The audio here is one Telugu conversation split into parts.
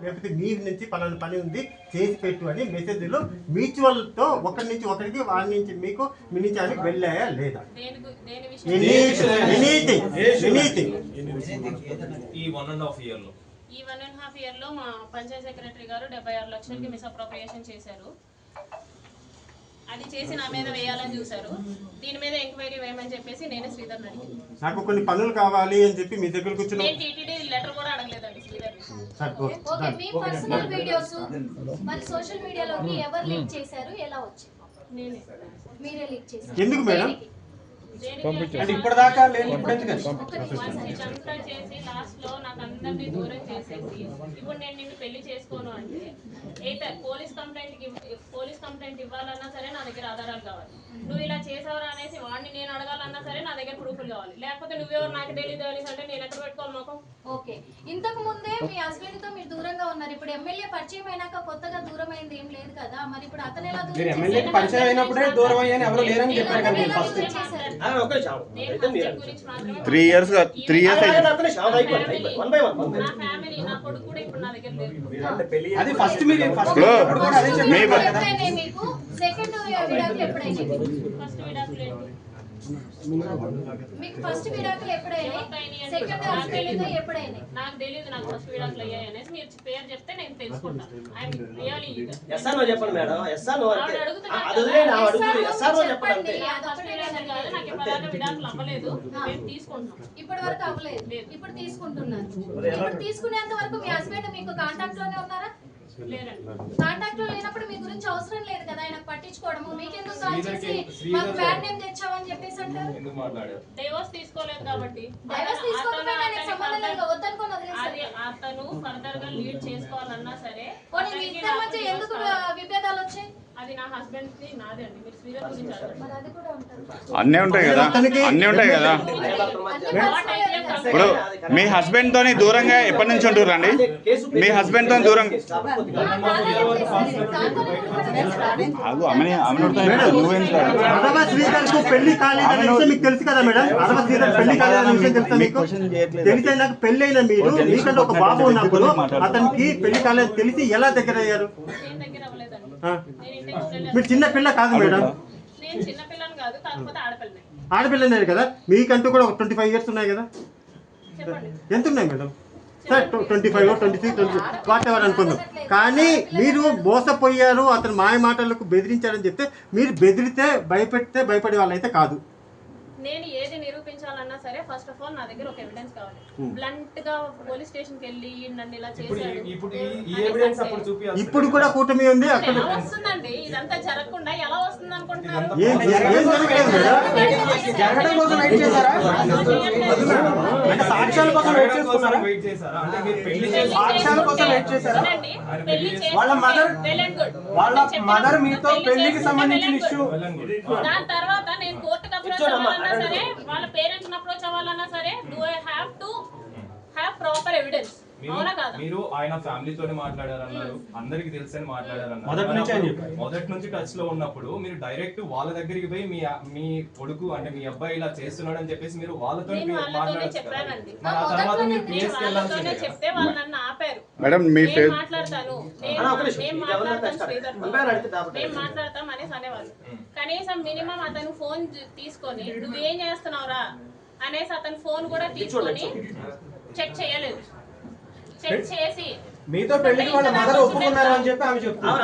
లేకపోతే మీ నుంచి పలానా పని ఉంది చేసి పెట్టు అని మెసేజ్లు మ్యూచువల్తో ఒకరి నుంచి ఒకరికి వారి నుంచి మీకు మీ నుంచి అని వెళ్ళాయా లేదా? ఈ 1.5 ఇయర్లో ఈ 1.5 ఇయర్లో మా పంచాయత్ సెక్రటరీ గారు 76 లక్షలకి మిస్అప్రోప్రియేషన్ చేశారు. అది చేసి నా మీద వేయాలని చూశారు. దీని మీద ఎంక్వైరీ వేయమని చెప్పేసి నేనే శ్రీధర్ అడిగాను. నాకు కొన్ని పనులు కావాలి అని చెప్పి మీ దగ్గర కూర్చుని నేను టీటీడీ లెటర్ కూడా అడగలేదండి శ్రీధర్. ఓకే, మీ పర్సనల్ వీడియోస్ మరి సోషల్ మీడియాలోకి ఎవరు లీక్ చేశారు, ఎలా వచ్చాయి? నేనే. మీరే లీక్ చేశారు. ఎందుకు మేడం? అంటే ఇప్పటిదాకా లేని ఇప్పుడు ఎందుకు ఇదంతా చేసి లాస్ట్ లో నాకు అందరినీ దూరం చేసేసి ఇప్పుడు నేను నిన్ను పెళ్లి చేసుకోను అంటే అయితే పోలీస్ కంప్లైంట్ ఇవ్వాలన్నా సరే నా దగ్గర ఆధారాలు కావాలి. నువ్వు ఇలా చేసావరా అనేసి వాడిని నేను అడగాలన్నా సరే నా దగ్గర ప్రూఫ్లు కావాలి. లేకపోతే నువ్వెవరు నాకు తెలియదు అనేసి అంటే నేను ఎక్కడ పెట్టుకోవాలి మాకు? ఓకే, ఇంతకు ముందే మీ హస్బెండ్ తో మీరు దూరంగా ఉన్నారు. ఇప్పుడు ఎమ్మెల్యే పరిచయం అయినాక కొత్తగా దూరం అయింది ఏం లేదు కదా, మరి ఇప్పుడు అతను ఎలా దూరం చేశారు? ఎమ్మెల్యేకి పరిచయం అయినప్పుడే దూరం అయ్యాని ఎవరు లేరని చెప్పారు కదా మీరు ఫస్ట్. 3 years నా ఫ్యామిలీ నా కొడుకు కూడా ఇప్పుడు నా దగ్గర లేదు. అది ఫస్ట్ మీరు ఫస్ట్ కూడా అదే చెప్పారు కదా. మీకు సెకండ్ విడాకులు ఎప్పుడైనా? ఫస్ట్ విడాకులు ఏంటి? మీకు ఫస్ట్ విడాకులు ఎప్పుడైనా? సెకండ్ హస్బెండ్ ఎప్పుడైనా? నాకు తెలియదు నాకు ఫస్ట్ విడాకులు అయ్యాయి అనేసి మీరు పేరు చెప్తే నేను తెలుసుకుంటాను. I'm really eager. చెప్పండి మేడం. ఆవిడ అడుగుతున్నారు చెప్పండి. ఫస్ట్ విడాకులు కాదు, నాకు ఇప్పటిదాకా విడాకులు అవ్వలేదు, మేము తీసుకుంటున్నాం. ఇప్పటి వరకు అవ్వలేదు, ఇప్పుడు తీసుకుంటున్నారు. ఇప్పుడు తీసుకునేంత వరకు మీ హస్బెండ్ మీకు కాంటాక్ట్ లోనే ఉన్నారా? కాంటాక్ట్ లో లేనప్పుడు మీ గురించి అవసరం లేదు కదా ఆయన పట్టించుకోవడము. మీకెందుకు కాల్ చేసి మాకు బ్యాడ్ నేమ్ తెచ్చావని చెప్పేసి అంటారు? డైవోర్స్ తీసుకోలేదు కాబట్టి. డైవర్స్ తీసుకోకపోయినా ఆయనకి సంబంధం లేదు, వద్దనుకొని వదిలేసారు. అతను ఫర్దర్ గా లీడ్ చేసుకోవాలన్నా సరే పోనీ మీ ఇద్దరి మధ్య ఎందుకు విభేదాలు వచ్చాయి? అది నా హస్బెండ్ కి నాదే అండి. మీరు శ్రీధర్ గురించి అడగండి. మరి అది కూడా ఉంటుంది. అన్నీ ఉంటాయి కదా, అన్నీ ఉంటాయి కదా. ఇప్పుడు మీ హస్బెండ్ తోని దూరంగా ఎప్పటి నుంచి ఉంటుర్రండి? మీ హస్బెండ్ తో దూరం పెళ్లి కాలేదనే విషయం మీకు తెలుసు కదా మేడం? పెళ్లి కాలేదనే విషయం తెలుసా మీకు? తెలిసే నాకు పెళ్లి అయిన మీరు మీకంటే ఒక బాబు ఉన్నప్పుడు అతనికి పెళ్లి కాలేదు తెలిసి ఎలా దగ్గర అయ్యారు? మీరు చిన్న పిల్ల కాదు మేడం. నేను చిన్న పిల్లని కాదు, కాకపోతే ఆడపిల్లని. ఆడపిల్లనే కదా, మీకంటూ కూడా ఒక 25 years ఉన్నాయి కదా. చెప్పండి ఎంత ఉన్నాయి మేడం? సార్ 25, 26, వాట్ ఎవర్ అనుకుందాం. కానీ మీరు మోసపోయారు, అతను మాయ మాటలకు బెదిరించారని చెప్తే మీరు బెదిరితే భయపెడితే భయపడే వాళ్ళైతే కాదు. నేను ఏది నిరూపించాలన్నా సరే ఫస్ట్ ఆఫ్ ఆల్ నా దగ్గర ఒక ఎవిడెన్స్ కావాలి. బ్లంట్ గా పోలీస్ స్టేషన్ కి వెళ్ళి నన్ను ఇలా చేశాడు ఇప్పుడు కూడా కూటమి ఉంది అక్కడ. ఎలా వస్తుందండి? ఇదంతా జరగకుండా ఎలా వస్తుంది అనుకుంటున్నారు? జరగడం కోసం వెయిట్ చేశారా? అంటే సాక్ష్యాల కోసం వెయిట్ చేస్తున్నారా? సాక్ష్యాల కోసం వెయిట్ చేశారా? వాళ్ళ మదర్ మీతో పెళ్లికి సంబంధించిన ఇష్యూ, దాని తర్వాత నేను కోర్టుకు అప్రోచ్ అవ్వాలన్నా సరే, వాళ్ళ పేరెంట్స్ అప్రోచ్ అవ్వాలన్నా సరే, do I have to have proper evidence? అవునా కాదా? మీరు ఆయన ఫ్యామిలీతోనే మాట్లాడారన్నారు, అందరికి తెలుసని మాట్లాడారన్నారు. మొదటి నుంచి టచ్ లో ఉన్నప్పుడు మీరు డైరెక్ట్ వాళ్ళ దగ్గరికి పోయి మీ కొడుకు అంటే మీ అబ్బాయి ఇలా చేస్తున్నాడు అని చెప్పేసి మీరు వాళ్ళతో చెప్పానండి. చెప్తే వాళ్ళు నన్ను ఆపారు. మాట్లాడతాను, మేము మాట్లాడతాం అనేసి అనేవాళ్ళు. కనీసం మినిమం అతను ఫోన్ తీసుకొని నువ్వేం చేస్తున్నావురా అనేసి అతను ఫోన్ కూడా తీసుకొని చెక్ చేయలేదు. చెక్ చేసి మీతో పెళ్లికి వాళ్ళ మదర్ ఒప్పుకున్నారు అని చెప్పి ఆమె చెప్తున్నారు.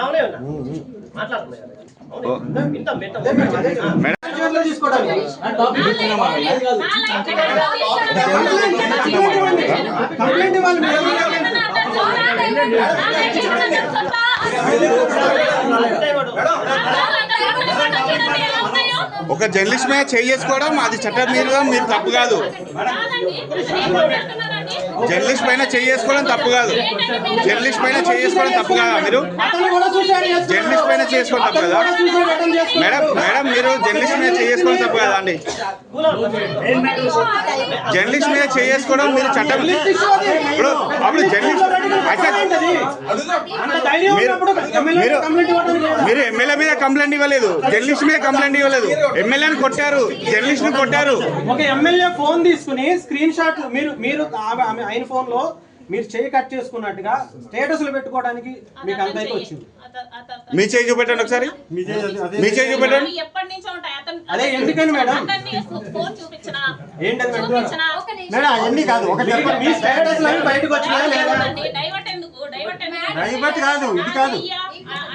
ఒక జర్నలిస్ట్ మీద చేసుకోవడం అది చట్టం మీరు తప్పు కాదు. జర్నలిస్ట్ పైన చేసుకోవడం తప్పు కాదు. జర్నలిస్ట్ పైన చేసుకోవడం తప్పు కాదా? మీరు జర్నలిస్ట్ పైన చేసుకోవడం తప్పు కదా మేడం? మీరు జర్నలిస్ట్ మీద చేసుకోవడం తప్పు కదా అండి? జర్నలిస్ట్ మీద చేసుకోవడం మీరు చట్టం ఇప్పుడు అప్పుడు జర్నలిస్ట్ మీరు ఎమ్మెల్యే మీద కంప్లైంట్ ఇవ్వలేదు, జర్నలిస్ట్ మీద కంప్లైంట్ ఇవ్వలేదు. ఎమ్మెల్యేని కొట్టారు, జర్నలిస్ట్ ని కొట్టారు. ఒక ఎమ్మెల్యే ఫోన్ తీసుకుని స్క్రీన్ షాట్ మీరు ఆయన ఫోన్ లో మీరు చేయి కట్ చేసుకున్నట్టుగా స్టేటస్లు పెట్టుకోవడానికి మీకు అంత అయితే వచ్చింది. మీ చేయి చూపెట్టండి ఒకసారి, మీ చేయి అదే మీ చేయి చూపెట్టండి. ఎప్పటి నుంచో ఉంటాయి అదే ఎందుకని మేడం? ఫోన్ చూపించనా ఏంటది మేడం? చూపించనా ఒక నిమిషం. మేడం అవన్నీ కాదు ఒకటి మీ స్టేటస్లు అవి బయటకు వచ్చినాయా లేదా? డైవర్ట్ ఎందుకు డైవర్ట్ కాదు, ఇది కాదు.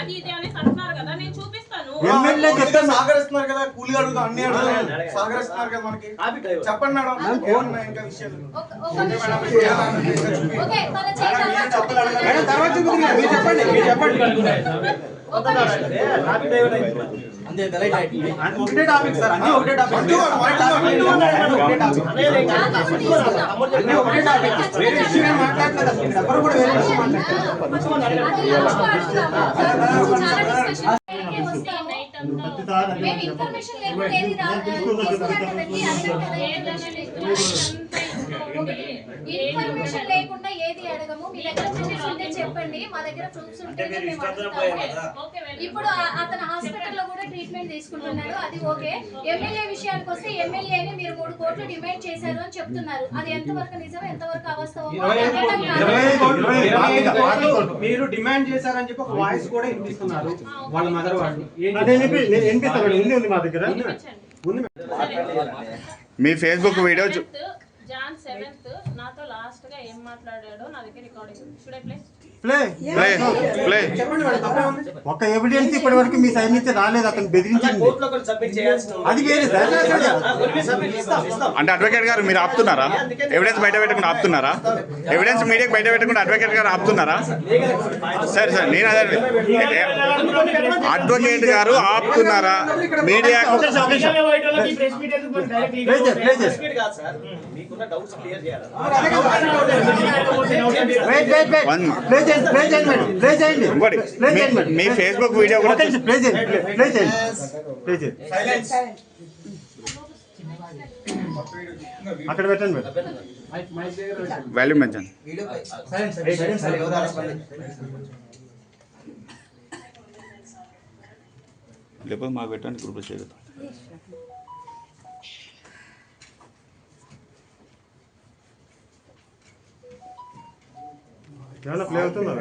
అది ఇది అనేసి అంటున్నారు కదా, నేను చూపిస్తాను. ఎమ్మెల్యే చెప్తాను సాగరిస్తున్నారు కదా, కూలి అడుగుతా అన్ని అడుగుతారు, సాగరిస్తున్నారు కదా మనకి. చెప్పండి మేడం, ఏమన్నా ఇంకా విషయాలు? ఒక నిమిషం. ఓకే, మన చేయి మేడం తర్వాత చూపించండి, మీరు చెప్పండి, మీరు చెప్పండి. ఒక నిమిషం. ఒకటే టాపిక్ సార్, అన్ని ఒకటే టాపిక్. అన్ని ఒకటే టాపిక్. అన్ని ఒకటే టాపిక్. వేరే విషయం ఏం మాట్లాడలేదు అసలు. ఇక్కడ ఎవరు కూడా వేరే విషయం మాట్లాడలేదు. అది లాస్ట్ అడుగుదాము. చాలా డిస్కషన్ వస్తాము. ప్రతిసారి అదే మేము ఇన్ఫర్మేషన్ లేకుండా ఏది తీసుకున్నట్టండి ఇన్ఫర్మేషన్ లేకుండా ఏది అడగము. మీ దగ్గర ప్రూఫ్స్ ఉంటే చెప్పండి, మా దగ్గర ప్రూఫ్స్ ఉంటే మేము అడుగుతాము. ఇప్పుడు అతను హాస్పిటల్లో కూడా ట్రీట్మెంట్ తీసుకుంటున్నాడు, అది ఓకే. ఎమ్మెల్యే విషయానికి వస్తే ఎమ్మెల్యేని మీరు 3 కోట్లు డిమాండ్ చేశారు అని చెప్తున్నారు. అది ఎంతవరకు నిజం, ఎంతవరకు అవాస్తవం? 25 కోట్లు మీరు డిమాండ్ చేశారని చెప్పి ఒక వాయిస్ కూడా వినిపిస్తున్నారు వాళ్ళ మదర్ వాళ్ళు. నేను వినిపిస్తాను, ఉంది మా దగ్గర. ఉంది మీ ఫేస్బుక్ వీడియో జాన్ 7th నాతో లాస్ట్ గా ఏం మాట్లాడాడో నా దగ్గర రికార్డింగ్ ఉంది. Should I play? Play play play. చెప్పండి మేడం, తప్పే ఉంది. ఒక ఎవిడెన్స్ ఇప్పటి వరకు మీ సైడ్ నుంచి రాలేదు, అతను బెదిరించింది. కోర్టులో కూడా సబ్మిట్ చేయాల్సిన ఉంది. అది వేరే సార్. కొన్ని సబ్మిట్ ఇస్తాం. అంటే అడ్వకేట్ గారు మీరు ఆపుతున్నారా? ఎవిడెన్స్ బయట పెట్టకుండా ఆపుతున్నారా? ఎవిడెన్స్ మీడియాకి బయట పెట్టకుండా అడ్వకేట్ గారు ఆపుతున్నారా? సరే సార్, నేను అదే అడ్వకేట్ గారు ఆపుతున్నారా? మీడియా సబ్మిట్ కాదు సార్, మీకున్న డౌట్స్ క్లియర్ చేయాలి. ఇంకోటి మీ ఫేస్బుక్ వీడియో కూడా అక్కడ పెట్టండి మేడం. వాల్యూమ్ పెంచండి. లేకపోతే మాకు పెట్టండి, గ్రూప్లో చేయగలుగుతాం. ఏమైనా ప్లే అవుతుందా?